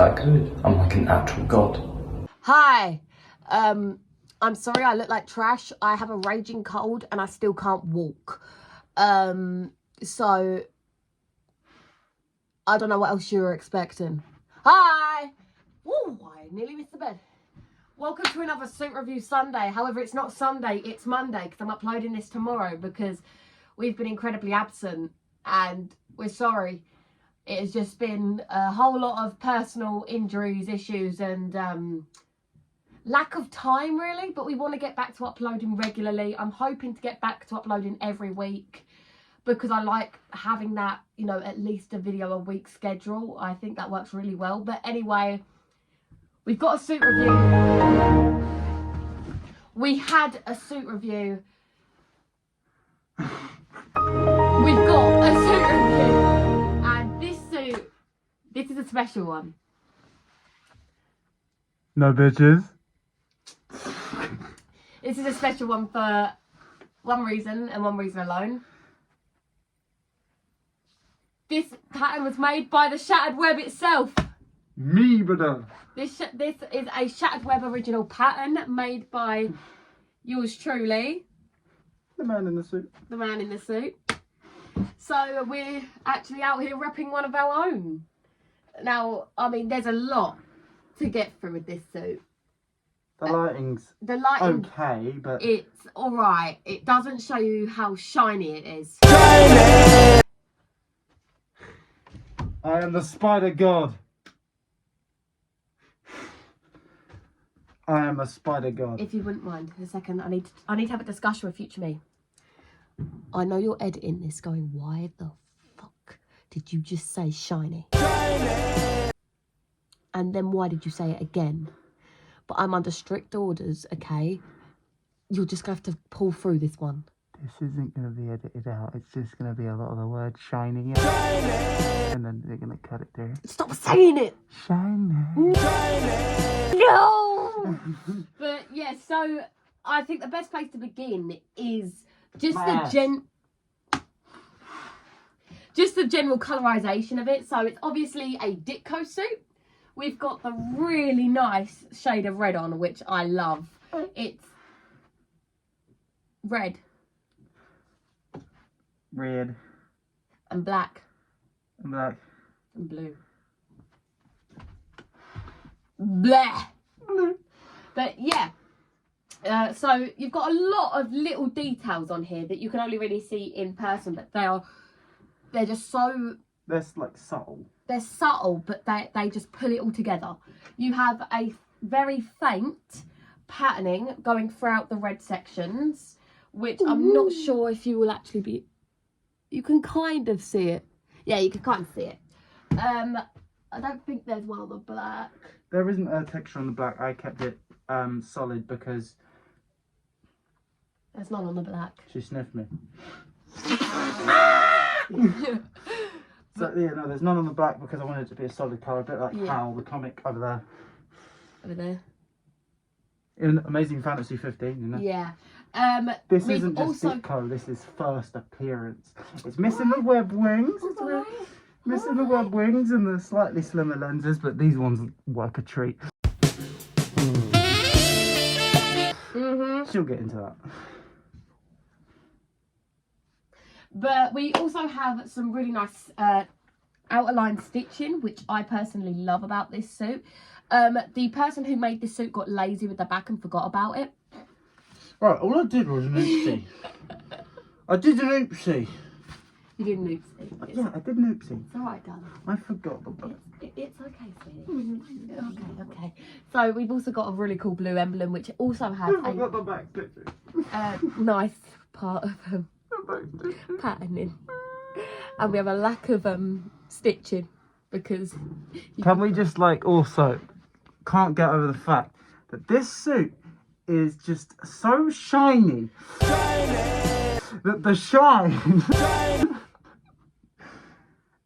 that good. I'm like an actual god. Hi. I'm sorry I look like trash. I have a raging cold and I still can't walk. So I don't know what else you were expecting. Hi. Ooh, I nearly missed the bed. Welcome to another suit review Sunday. However, it's not Sunday, it's Monday because I'm uploading this tomorrow because we've been incredibly absent and we're sorry. It has just been a whole lot of personal injuries, issues and lack of time really, but we want to get back to uploading regularly. I'm hoping to get back to uploading every week because I like having that, you know, at least a video a week schedule. I think that works really well. But anyway, we've got a suit review. We had a suit review. We've got a suit review. And this suit, this is a special one. No bitches. This is a special one for one reason and one reason alone. This pattern was made by the Shattered Web itself. Me, brother. This is a Shattered Web original pattern made by yours truly. The man in the suit. The man in the suit. So we're actually out here repping one of our own. Now, I mean, there's a lot to get through with this suit. The lighting's okay, but it's alright. It doesn't show you how shiny it is. Shiny! I am the spider god. I am a spider god. If you wouldn't mind a second, I need to have a discussion with future me. I know you're editing this going, why the fuck did you just say shiny? Shiny! And then why did you say it again? But I'm under strict orders, okay? You're just going to have to pull through this one. This isn't going to be edited out. It's just going to be a lot of the word shiny. And then they're going to cut it through. Stop saying it! Shiny. No! But yeah, so I think the best place to begin is just the general colorization of it. So it's obviously a Ditko suit. We've got the really nice shade of red on, which I love. It's red. Red. And black. And black. And blue. Bleh. But yeah. So you've got a lot of little details on here that you can only really see in person, but they're just so... They're like subtle. They're subtle, but they just pull it all together. You have a very faint patterning going throughout the red sections, which I'm not sure if you will actually be... You can kind of see it. Yeah, you can kind of see it. I don't think there's one on the black. There isn't a texture on the black. I kept it solid because... There's none on the black. She sniffed me. So yeah, no, there's none on the black because I wanted it to be a solid colour, a bit like Hal, the comic over there. Over there. In Amazing Fantasy 15, you know? Yeah. This isn't just Ditko, this is first appearance. It's missing the web wings. It's missing the web wings and the slightly slimmer lenses, but these ones work a treat. She'll get into that. But we also have some really nice outer line stitching, which I personally love about this suit. The person who made this suit got lazy with the back and forgot about it. Right, all I did was an oopsie. I did an oopsie. You did an oopsie? Yeah, I did an oopsie. It's alright, darling. I forgot the back. It's okay, sweetie. Okay. So we've also got a really cool blue emblem, which also has I forgot the back stitching. Nice part of patterning. And we have a lack of stitching because... Can we just like also can't get over the fact that this suit is just so shiny. That the shine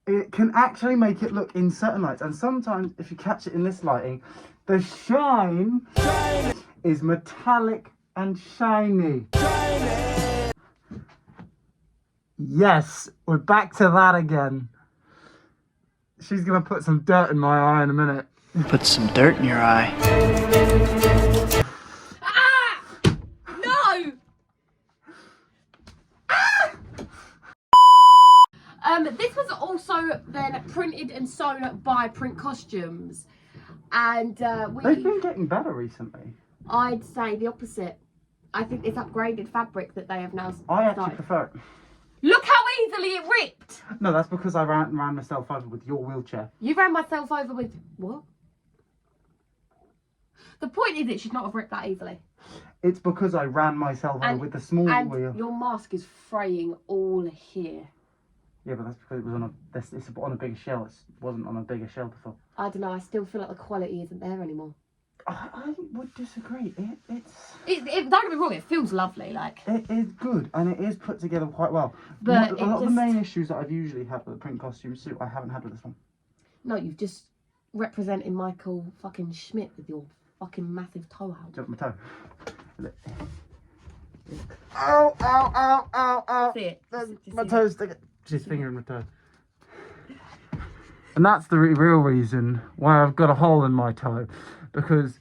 it can actually make it look in certain lights, and sometimes if you catch it in this lighting, the shine is metallic and shiny. Yes, we're back to that again. She's gonna put some dirt in my eye in a minute. Put some dirt in your eye. Ah! No! Ah! This was also then printed and sewn by Print Costumes, and they've been getting better recently. I'd say the opposite. I think it's upgraded fabric that they have now started. I actually prefer it. Look how easily it ripped! No, that's because I ran myself over with your wheelchair. You ran myself over with... what? The point is it should not have ripped that easily. It's because I ran myself over with the small wheel. Your mask is fraying all here. Yeah, but that's because it was on it's on a bigger shell. It wasn't on a bigger shell before. I don't know, I still feel like the quality isn't there anymore. I would disagree. Don't get me wrong, it feels lovely, like. It is good, and it is put together quite well. But a lot of the main issues that I've usually had with the print costume suit, I haven't had with this one. No, you've just represented Michael fucking Schmidt with your fucking massive toe out. Jump my toe. Ow, ow, ow, ow, ow. See it? My toe's sticking. She's fingering my toe. And that's the real reason why I've got a hole in my toe. Because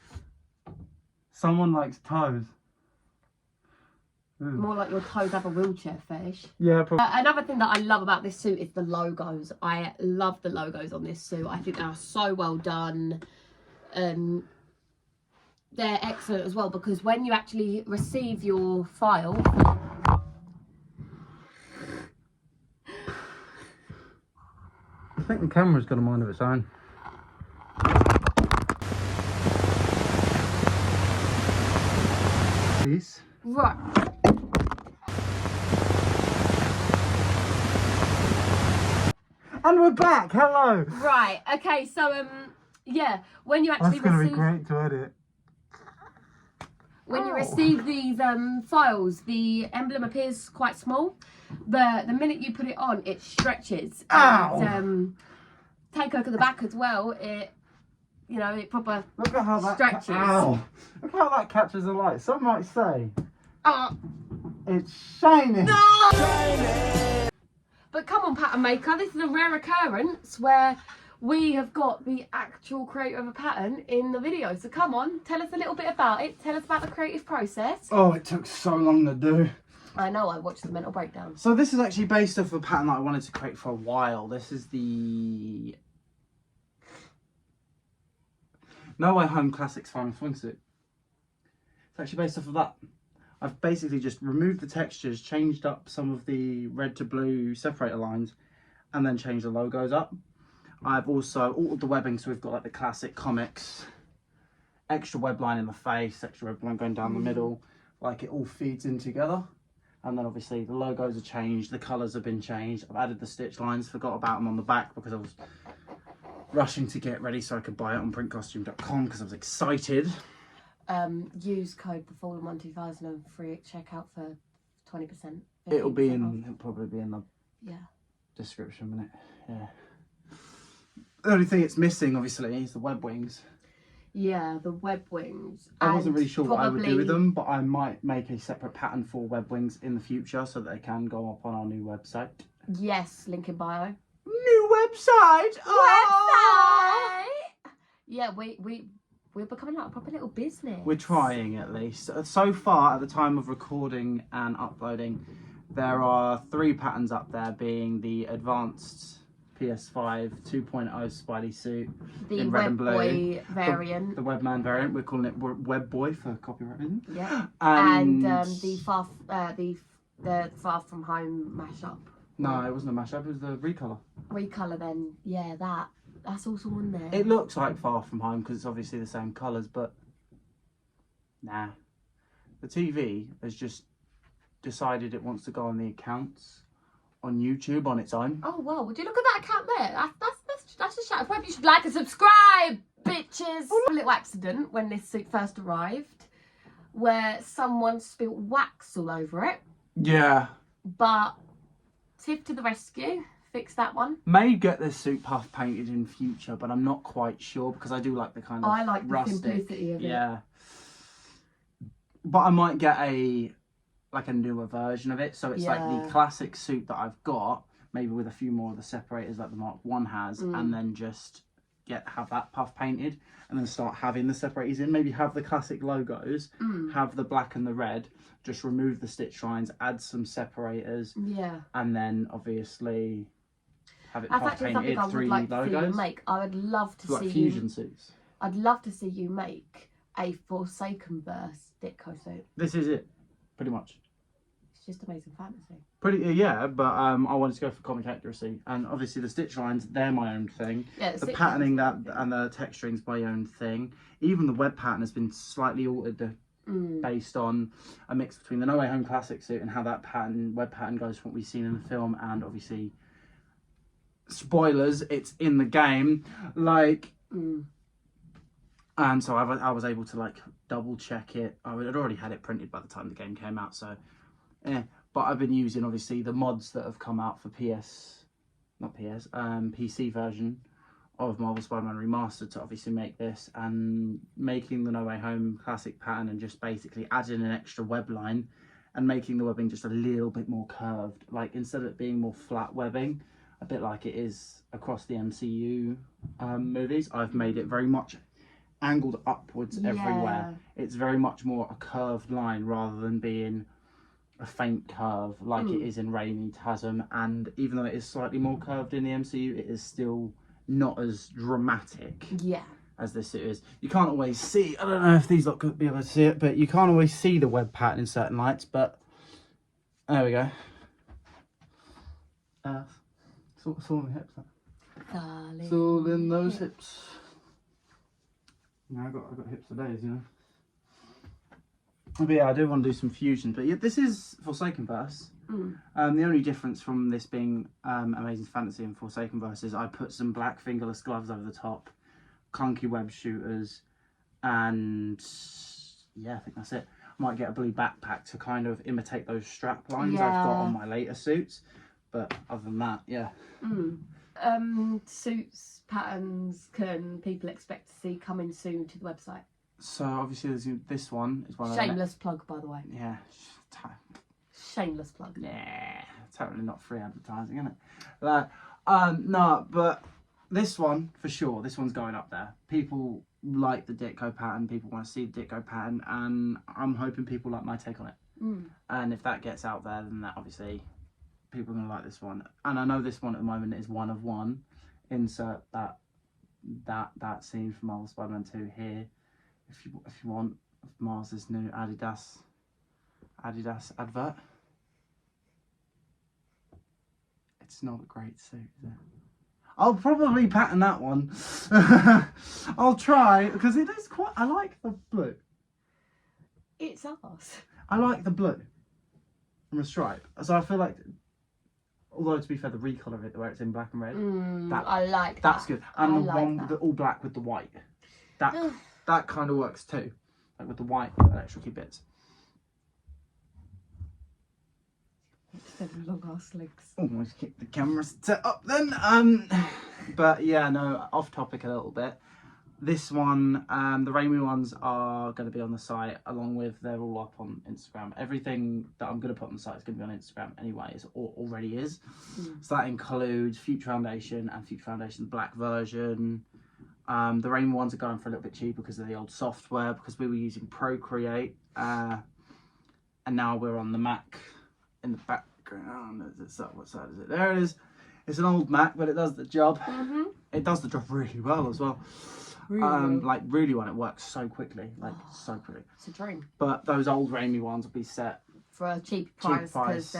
someone likes toes. More like your toes have a wheelchair fetish. Yeah, probably. Another thing that I love about this suit is the logos. I love the logos on this suit. I think they are so well done. They're excellent as well, because when you actually receive your file... I think the camera's got a mind of its own. Please. Right. And we're back. Hello. Right. Okay. So yeah. When you actually That's gonna be great to edit. When you receive these files, the emblem appears quite small, but the minute you put it on, it stretches. Ow. And take a look at the back as well. It, you know, it proper Look at how that stretches. Ow. Look how that catches the light. Some might say Oh. it's shining. No! Shining. But come on, pattern maker, this is a rare occurrence where we have got the actual creator of a pattern in the video. So come on, tell us a little bit about it. Tell us about the creative process. Oh, it took so long to do. I know, I watched the mental breakdown. So this is actually based off a pattern that I wanted to create for a while. This is the No Way Home Classics Final Swimsuit. It's actually based off of that. I've basically just removed the textures, changed up some of the red to blue separator lines, and then changed the logos up. I've also altered the webbing, so we've got like the classic comics, extra web line in the face, extra web line going down the middle, like it all feeds in together. And then obviously the logos are changed, the colours have been changed. I've added the stitch lines, forgot about them on the back because I was rushing to get ready so I could buy it on printcostume.com because I was excited. Use code TheFallen12003 at checkout for 20%. It'll probably be in the description, won't it? Yeah. The only thing it's missing, obviously, is the web wings. Yeah, the web wings. I wasn't really sure what I would do with them, but I might make a separate pattern for web wings in the future so that they can go up on our new website. Yes, link in bio. New website! Website! Yeah, we're becoming like a proper little business. We're trying, at least. So far, at the time of recording and uploading, there are 3 patterns up there, being the advanced PS5 2.0 Spidey suit in red and blue. Boy variant. The Webman variant. We're calling it Web Boy for copyright reasons. Yeah. And the Far From Home mashup. No, it wasn't a mashup. It was the recolor. Recolor, then. Yeah, that's also on there. It looks like Far From Home because it's obviously the same colours, but nah. The TV has just decided it wants to go on the accounts on YouTube on its own. Oh wow, would you look at that account there? That's a shout. Hope you should like and subscribe, bitches. A little accident when this suit first arrived, where someone spilt wax all over it. Yeah. But Tiff to the rescue, fix that one. May get this suit puff painted in future, but I'm not quite sure because I do like the kind of I like rustic, the simplicity of it. Yeah. But I might get a newer version of it, so it's like the classic suit that I've got, maybe with a few more of the separators like the Mark 1 has, and then just have that puff painted, and then start having the separators in. Maybe have the classic logos, have the black and the red, just remove the stitch lines, add some separators, and then obviously have it puff painted 3D logos. I would love to see fusion suits. I'd love to see you make a Forsaken verse Ditko suit. This is it, pretty much. It's just amazing fantasy. Yeah, but I wanted to go for comic accuracy, and obviously the stitch lines, they're my own thing. Yeah, the patterning and the texturing's my own thing. Even the web pattern has been slightly altered based on a mix between the No Way Home classic suit and how that web pattern goes from what we've seen in the film, and obviously spoilers, it's in the game, like. And so I was able to like double check it. I had already had it printed by the time the game came out, so but I've been using obviously the mods that have come out for PC version of Marvel Spider-Man Remastered to obviously make this, and making the No Way Home classic pattern and just basically adding an extra web line and making the webbing just a little bit more curved, like instead of it being more flat webbing, a bit like it is across the MCU movies, I've made it very much angled upwards everywhere. It's very much more a curved line rather than being a faint curve like it is in Raimi Tasm. And even though it is slightly more curved in the MCU, it is still not as dramatic as this suit is. You can't always see, I don't know if these lot could be able to see it, but you can't always see the web pattern in certain lights, but there we go. It's all in the hips. It's all in those hips. Yeah, I've got hips for days, you know. But yeah, I do want to do some fusion. But yeah, this is Forsaken Verse. The only difference from this being Amazing Fantasy and Forsaken Verse is I put some black fingerless gloves over the top, clunky web shooters, and yeah, I think that's it. I might get a blue backpack to kind of imitate those strap lines I've got on my later suits. But other than that, yeah. Suits, patterns, can people expect to see coming soon to the website? So obviously this one is one of shameless plug, by the way. Yeah. Shameless plug. Yeah, totally not free advertising, isn't it? No, but this one for sure. This one's going up there. People like the Ditko pattern. People want to see the Ditko pattern, and I'm hoping people like my take on it. And if that gets out there, then that obviously people are going to like this one. And I know this one at the moment is one of one. Insert that scene from Marvel Spider-Man 2 here, if you want, of Mars's new Adidas advert. It's not a great suit, is it? I'll probably pattern that one. I'll try, because it is quite. I like the blue. It's ours. I like the blue from a stripe, so I feel like. Although to be fair, the recolour of it, where it's in black and red, I like that. That's good. And the one with the all black with the white, that kind of works too, like with the white electrical bits. Long ass legs. Almost kicked the camera set up then. But yeah, no, off topic a little bit. This one, the Raimi ones are going to be on the site, along with they're all up on Instagram. Everything that I'm going to put on the site is going to be on Instagram anyway. It already is. So that includes Future Foundation and Future Foundation Black version. The Raimi ones are going for a little bit cheaper because of the old software, because we were using Procreate, and now we're on the Mac in the background. What side is it? There it is. It's an old Mac, but it does the job. It does the job really well as well. Really well. It works so quickly, so quickly. It's a dream. But those old Raimi ones will be set for a cheap price, because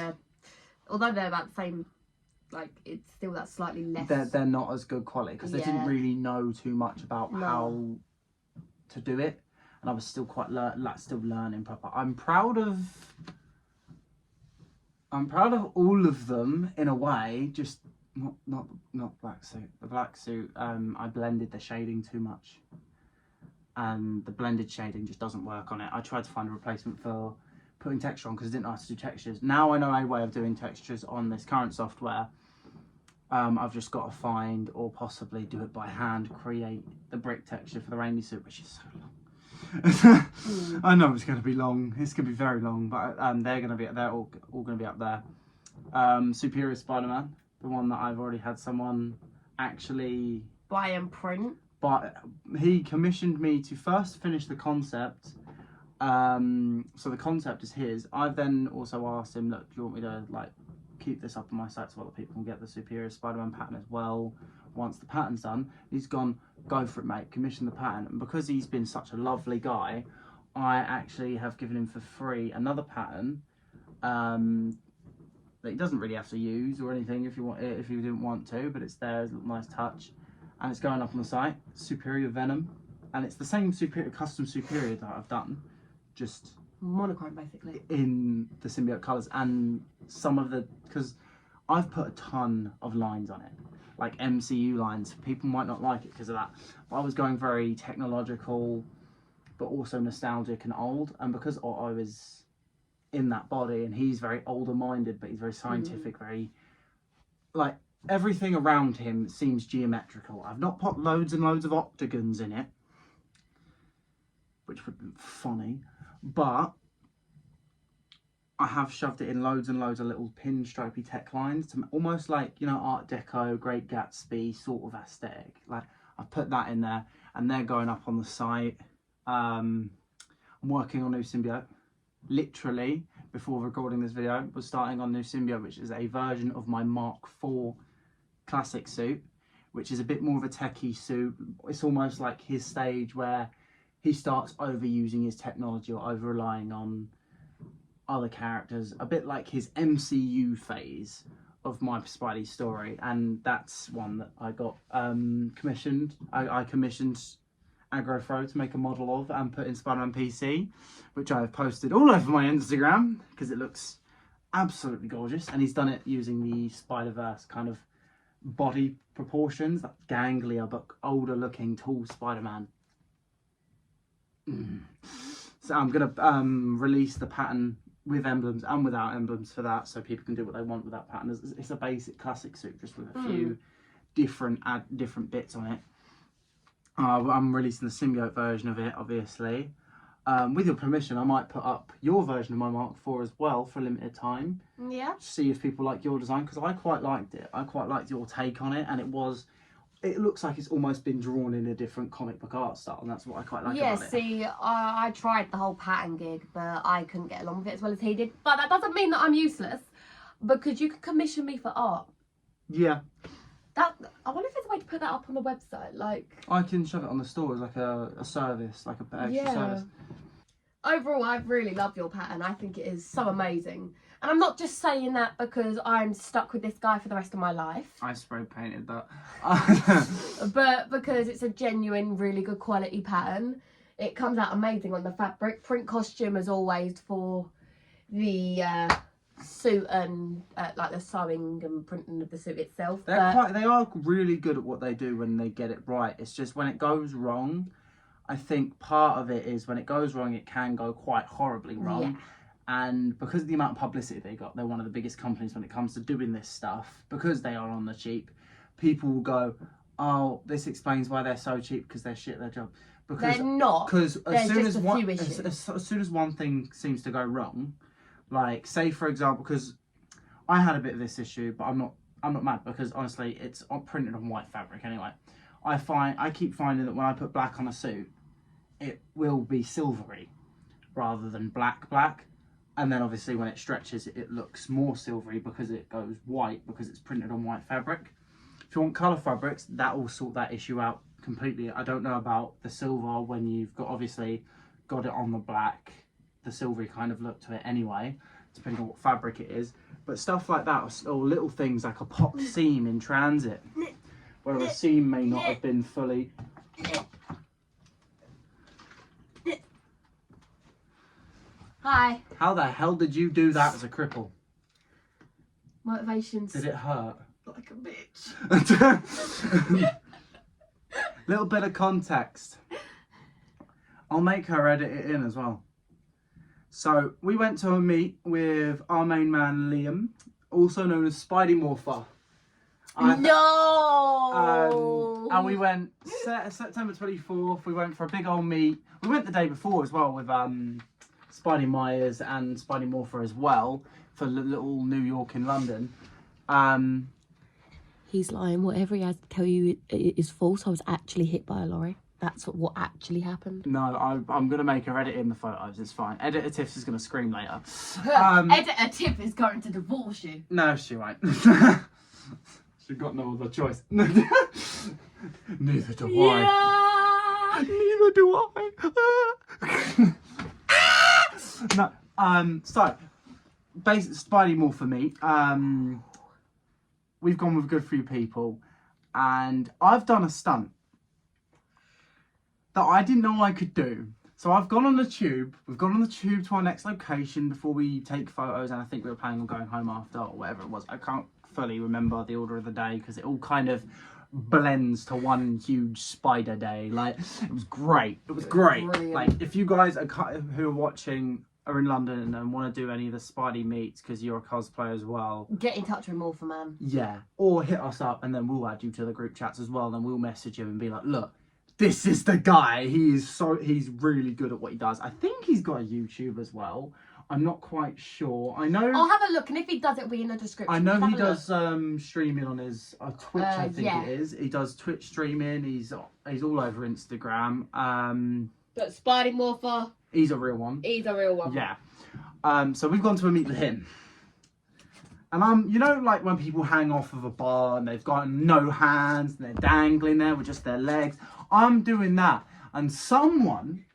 although they're about the same, it's still that slightly less. They're not as good quality because they didn't really know too much about how to do it, and I was still still learning proper. I'm proud of all of them in a way, just. Not black suit. The black suit, I blended the shading too much, and the blended shading just doesn't work on it. I tried to find a replacement for putting texture on because I didn't know how to do textures. Now I know a way of doing textures on this current software. I've just got to find, or possibly do it by hand, create the brick texture for the Raimi suit, which is so long. I know it's going to be long. It's going to be very long, but they're all going to be up there. Superior Spider-Man. The one that I've already had someone actually buy and print. But he commissioned me to first finish the concept. So the concept is his. I've then also asked him, look, do you want me to like keep this up on my site so other people can get the Superior Spider-Man pattern as well once the pattern's done? He's gone, go for it, mate, commission the pattern. And because he's been such a lovely guy, I actually have given him for free another pattern that he doesn't really have to use or anything if you didn't want to, but it's there as a nice touch. And it's going up on the site, Superior Venom. And it's the same custom Superior that I've done, just monochrome basically. In the symbiote colours and some of the, because I've put a ton of lines on it, like MCU lines. People might not like it because of that. But I was going very technological, but also nostalgic and old. And because I was in that body, and he's very older minded, but he's very scientific, very like everything around him seems geometrical. I've not put loads and loads of octagons in it, which would be funny, but I have shoved it in loads and loads of little pinstripey tech lines to almost like, you know, Art Deco, Great Gatsby sort of aesthetic. Like I've put that in there, and they're going up on the site. I'm working on new symbiote. Literally before recording this video was starting on new symbiote, which is a version of my Mark IV classic suit, which is a bit more of a techie suit. It's almost like his stage where he starts overusing his technology or over relying on other characters, a bit like his MCU phase of my Spidey story. And that's one that I got commissioned. I commissioned Agrofro to make a model of and put in Spider-Man PC, which I have posted all over my Instagram because it looks absolutely gorgeous. And he's done it using the Spider-Verse kind of body proportions, that ganglier but older looking tall Spider-Man. So I'm gonna release the pattern with emblems and without emblems for that, so people can do what they want with that pattern. It's a basic classic suit just with a few different bits on it. I'm releasing the symbiote version of it, obviously. With your permission, I might put up your version of my Mark IV as well for a limited time. Yeah. See if people like your design, because I quite liked it. I quite liked your take on it, and it looks like it's almost been drawn in a different comic book art style, and that's what I quite like about it. Yeah, see, I tried the whole pattern gig, but I couldn't get along with it as well as he did. But that doesn't mean that I'm useless, because you can commission me for art. Yeah. I wonder if there's a way to put that up on the website, like... I can shove it on the store as like a service, like a extra service. Overall, I really love your pattern. I think it is so amazing. And I'm not just saying that because I'm stuck with this guy for the rest of my life. I spray painted that. But because it's a genuine, really good quality pattern. It comes out amazing on the fabric. Print costume as always for the suit and like the sewing and printing of the suit itself. They are really good at what they do when they get it right. It's just when it goes wrong, I think part of it is when it goes wrong, it can go quite horribly wrong. Yeah. And because of the amount of publicity they got, they're one of the biggest companies when it comes to doing this stuff. Because they are on the cheap, people will go, oh, this explains why they're so cheap, because they're shit at their job. Because they're not. Because as soon as one thing seems to go wrong, like say for example, because I had a bit of this issue, but I'm not mad, because honestly it's printed on white fabric anyway. I keep finding that when I put black on a suit, it will be silvery rather than black. And then obviously when it stretches, it looks more silvery because it goes white, because it's printed on white fabric. If you want colour fabrics, that will sort that issue out completely. I don't know about the silver when you've obviously got it on the black, the silvery kind of look to it anyway, depending on what fabric it is. But stuff like that, or little things like a popped seam in transit, where a seam may not have been fully... Hi. How the hell did you do that as a cripple? Motivations. Did it hurt? Like a bitch. Little bit of context. I'll make her edit it in as well. So we went to a meet with our main man Liam, also known as Spidey Morpher. No. And we went September 24th. We went for a big old meet. We went the day before as well with Spidey Myers and Spidey Morpher as well for little New York in London. He's lying. Whatever he has to tell you is false. I was actually hit by a lorry. That's what actually happened. No, I'm going to make her edit in the photos. It's fine. Editor Tiff is going to scream later. Editor Tiff is going to divorce you. No, she won't. She's got no other choice. Neither do I. Neither do I. No. So, basic Spidey more for me. We've gone with a good few people, and I've done a stunt that I didn't know I could do. So I've gone on the tube. We've gone on the tube to our next location before we take photos, and I think we were planning on going home after, or whatever it was. I can't fully remember the order of the day because it all kind of blends to one huge spider day. Like, it was great. It was great. Brilliant. Like, if you guys who are watching are in London and want to do any of the Spidey meets because you're a cosplayer as well, get in touch with Morpher Man. Yeah, or hit us up and then we'll add you to the group chats as well. Then we'll message him and be like, look, this is the guy. He's really good at what he does. I think he's got a YouTube as well. I'm not quite sure. I know. I'll have a look, and if he does, it'll be in the description. I know he does streaming on his Twitch. I think yeah. it is. He does Twitch streaming. He's all over Instagram. But Spidey Morpher, he's a real one. He's a real one. Yeah. So we've gone to a meet with him. And you know, like when people hang off of a bar and they've got no hands and they're dangling there with just their legs. I'm doing that. And someone,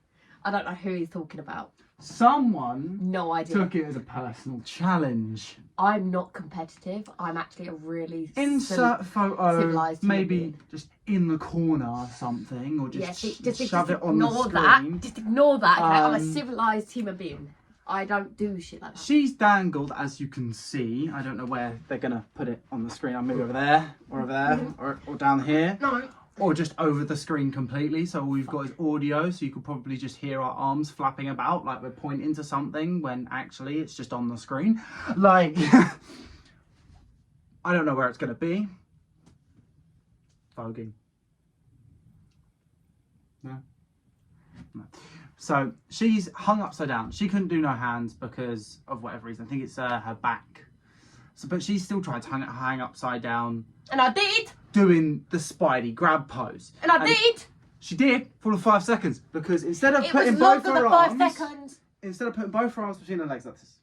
I don't know who he's talking about. Someone no idea. Took it as a personal challenge. I'm not competitive. I'm actually a really insert photo, civilized maybe being. Just in the corner or something, or just just shove it on the screen. That. Just ignore that. Okay? I'm a civilized human being. I don't do shit like that. She's dangled, as you can see. I don't know where they're gonna put it on the screen. Maybe over there, or over there, or down here. No. Or just over the screen completely. So all we've got is audio, so you could probably just hear our arms flapping about like we're pointing to something when actually it's just on the screen. Like, I don't know where it's going to be. Voguing. No? No. So she's hung upside down. She couldn't do no hands because of whatever reason. I think it's her back. So, but she still tried to hang upside down. And I did. Doing the Spidey grab pose. And I did. She did for the 5 seconds because instead of putting both her arms, 5 seconds. Instead of putting both her arms between her legs like this,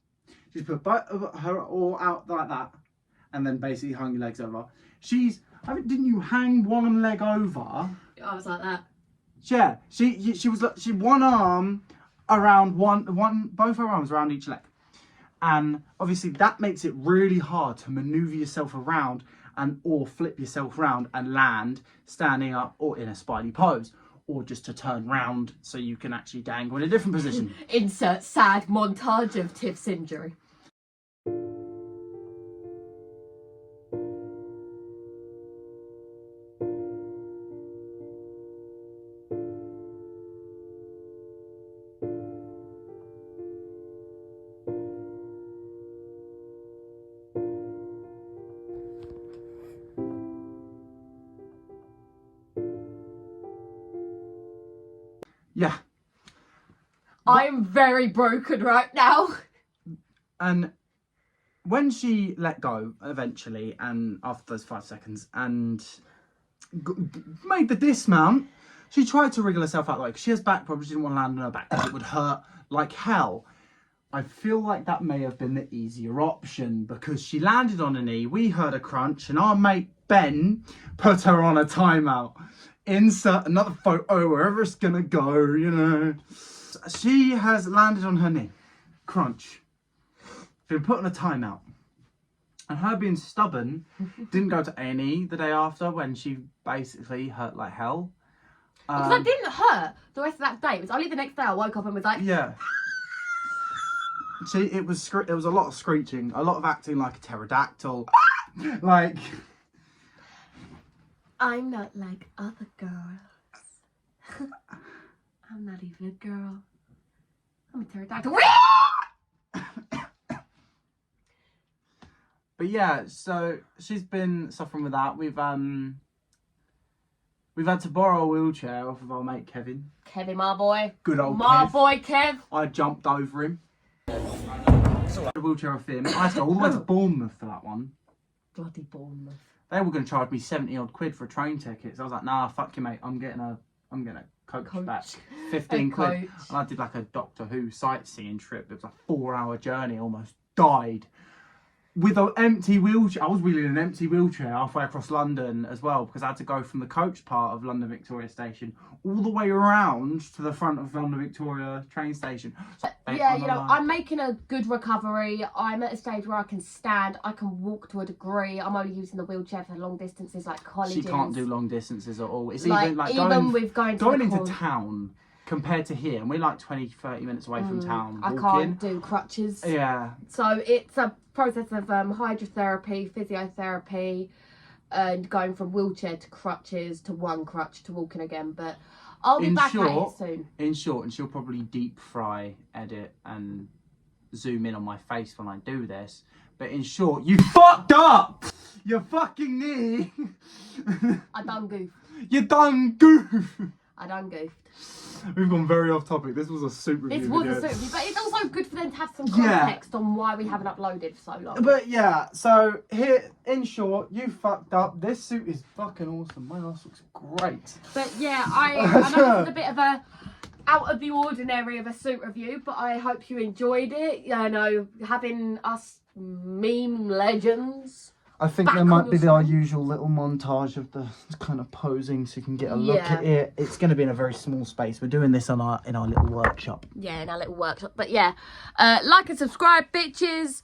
she's put her all out like that, and then basically hung your legs over. Didn't you hang one leg over? I was like that. Yeah, she was one arm around both her arms around each leg, and obviously that makes it really hard to maneuver yourself around. Or flip yourself round and land standing up or in a Spidey pose, or just to turn round so you can actually dangle in a different position. Insert sad montage of Tiff's injury. Yeah. I'm very broken right now. And when she let go eventually, and after those 5 seconds, and made the dismount, she tried to wriggle herself out. Like, she has back problems, she didn't want to land on her back because it would hurt like hell. I feel like that may have been the easier option because she landed on her knee, we heard a crunch, and our mate Ben put her on a timeout. Insert another photo wherever it's gonna go, you know. She has landed on her knee. Crunch. Been put on a timeout. And her being stubborn didn't go to A&E the day after when she basically hurt like hell. Because I didn't hurt the rest of that day. It was only the next day I woke up and was like... Yeah. It was a lot of screeching, a lot of acting like a pterodactyl. Like... I'm not like other girls. I'm not even a girl. I'm a pterodactyl. But yeah, so she's been suffering with that. We've had to borrow a wheelchair off of our mate Kevin. Kevin, my boy. Good old my Kev. Boy Kev. I jumped over him. A wheelchair off him. I had to go all the way to Bournemouth for that one. Bloody Bournemouth. They were going to charge me 70 odd quid for a train ticket. So I was like, nah, fuck you, mate. I'm getting a coach back. 15 quid. And I did like a Doctor Who sightseeing trip. It was a 4-hour journey. Almost died. With an empty wheelchair. I was wheeling an empty wheelchair halfway across London as well, because I had to go from the coach part of London Victoria Station all the way around to the front of London Victoria train station. So, yeah, you know, I'm making a good recovery. I'm at a stage where I can stand, I can walk to a degree. I'm only using the wheelchair for long distances like colleges. She can't do long distances at all. It's like, even like going into town compared to here, and we're like 20-30 minutes away from town. I can't do crutches. Yeah. So it's a process of hydrotherapy, physiotherapy, and going from wheelchair to crutches to one crutch to walking again. But I'll be back at it soon. In short, and she'll probably deep fry, edit, and zoom in on my face when I do this. But in short, you fucked up your fucking knee. I done goofed. You done goof. I done goofed. We've gone very off topic. This was a suit review. This was a suit review, but it's also good for them to have some context on why we haven't uploaded for so long. But yeah, so here, in short, you fucked up. This suit is fucking awesome. My ass looks great. But yeah, I know this is a bit of a out of the ordinary of a suit review, but I hope you enjoyed it. You know, having us meme legends. I think there might be our usual little montage of the kind of posing so you can get a look at it. It's going to be in a very small space. We're doing this in our little workshop. Yeah, in our little workshop. But yeah, like and subscribe, bitches.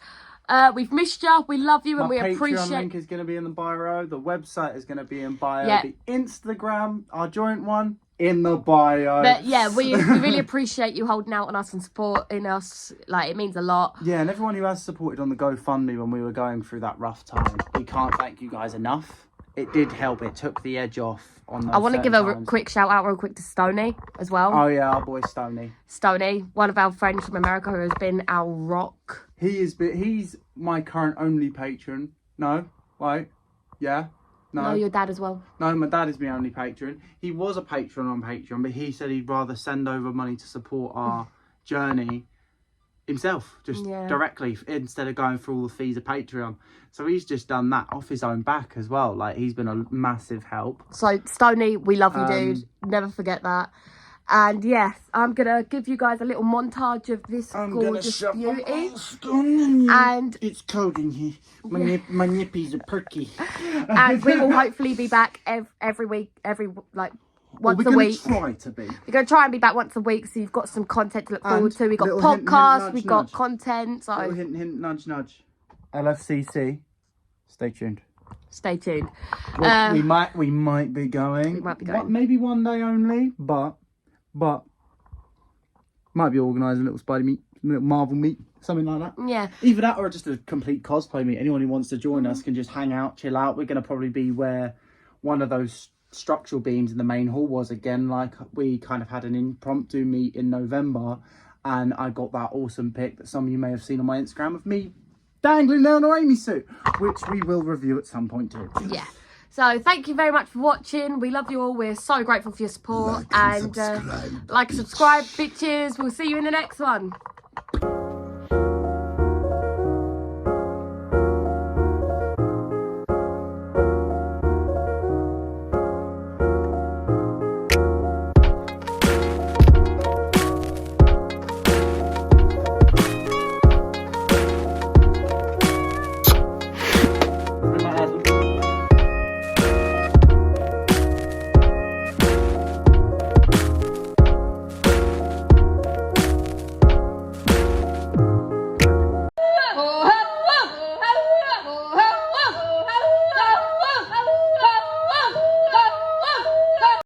We've missed you. We love you and we appreciate. My Patreon link is going to be in the bio. The website is going to be in bio. Yeah. The Instagram, our joint one, in the bio. But yeah, we really appreciate you holding out on us and supporting us. Like, it means a lot. Yeah, and everyone who has supported on the GoFundMe when we were going through that rough time. We can't thank you guys enough. It did help. It took the edge off on those. I want to give a quick shout out real quick to Stoney as well. Oh yeah, our boy Stoney. Stoney, one of our friends from America who has been our rock. He's my current only patron. No, wait, yeah. No, your dad as well. No, my dad is my only patron. He was a patron on Patreon, but he said he'd rather send over money to support our journey himself, just directly, instead of going through all the fees of Patreon. So he's just done that off his own back as well. Like, he's been a massive help. So, Stoney, we love you, dude. Never forget that. And yes, I'm going to give you guys a little montage of this gorgeous beauty. And it's cold in here. My nippies are perky. And we will hopefully be back every week, once a week. We're going to try and be back once a week, so you've got some content to look forward to. We've got podcasts, we've got content. So little hint, hint, nudge, nudge. LFCC. Stay tuned. Stay tuned. Well, we might be going. We might be going. Maybe one day only, but might be organising a little Spidey meet, a little Marvel meet, something like that. Yeah. Either that or just a complete cosplay meet. Anyone who wants to join us can just hang out, chill out. We're going to probably be where one of those structural beams in the main hall was again. Like, we kind of had an impromptu meet in November, and I got that awesome pic that some of you may have seen on my Instagram of me dangling down an Amy suit, which we will review at some point too. Yeah. So thank you very much for watching. We love you all. We're so grateful for your support. Like and subscribe, bitches. We'll see you in the next one.